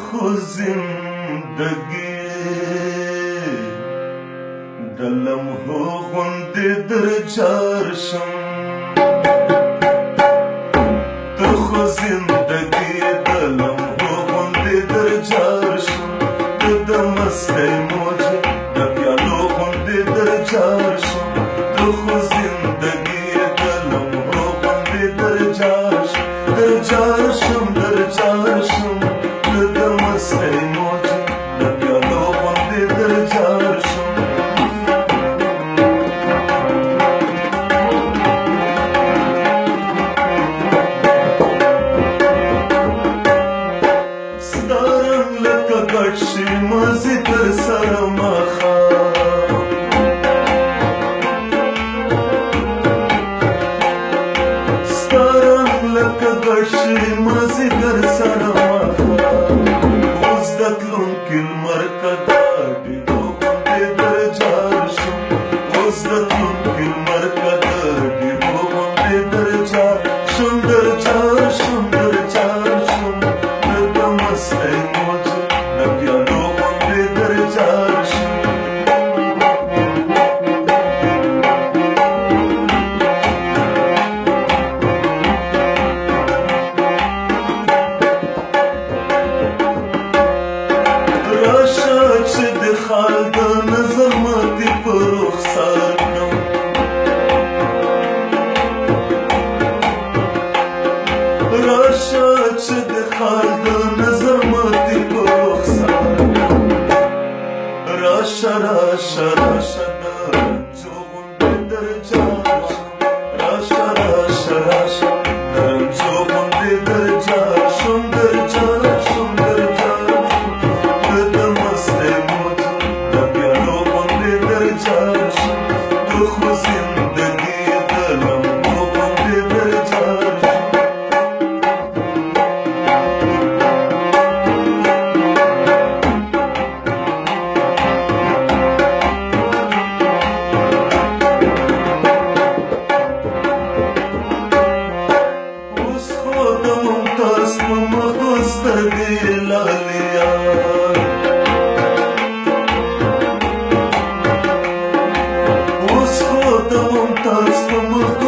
خو زندګي د لمحو غوندې در جار شم ته خو زندګي د لمحو غوندې در جار شم ته د مستۍ موجې د پیالو غوندې در جار شم ته خو زندګي د لمحو غوندې در جار شم در جار شم در جار شم ته د مستۍ موجې د پیالو غوندې در جار شم شي مازدیګر سره ماښام ستا رنګ لکه ګډ شي مازدیګر سره ماښام اوس د تلونکي لمر که دا ډېوه غوندې در جار شم اوس د تلونکي لمر که دا ډېوه غوندې در جار شم در جار شم در جار شم د مستۍ موجې د پیالو غوندې در جار شم راشه چې د خال د نظر ماتې په رخسار کړم راشه چې د خال د نظر ماتې په رخسار کړم راشه راشه راشه د رنجو غوندې در جار شم راشه راشه راشه د رنجو غوندې در جار شم در جار شم در جار شم ته د مستۍ موجې د پیالو غوندې در جار شم ته خو زندګي د لمحو غوندې در جار شم سترګې لالیا اوس خو د ممتاز په مخ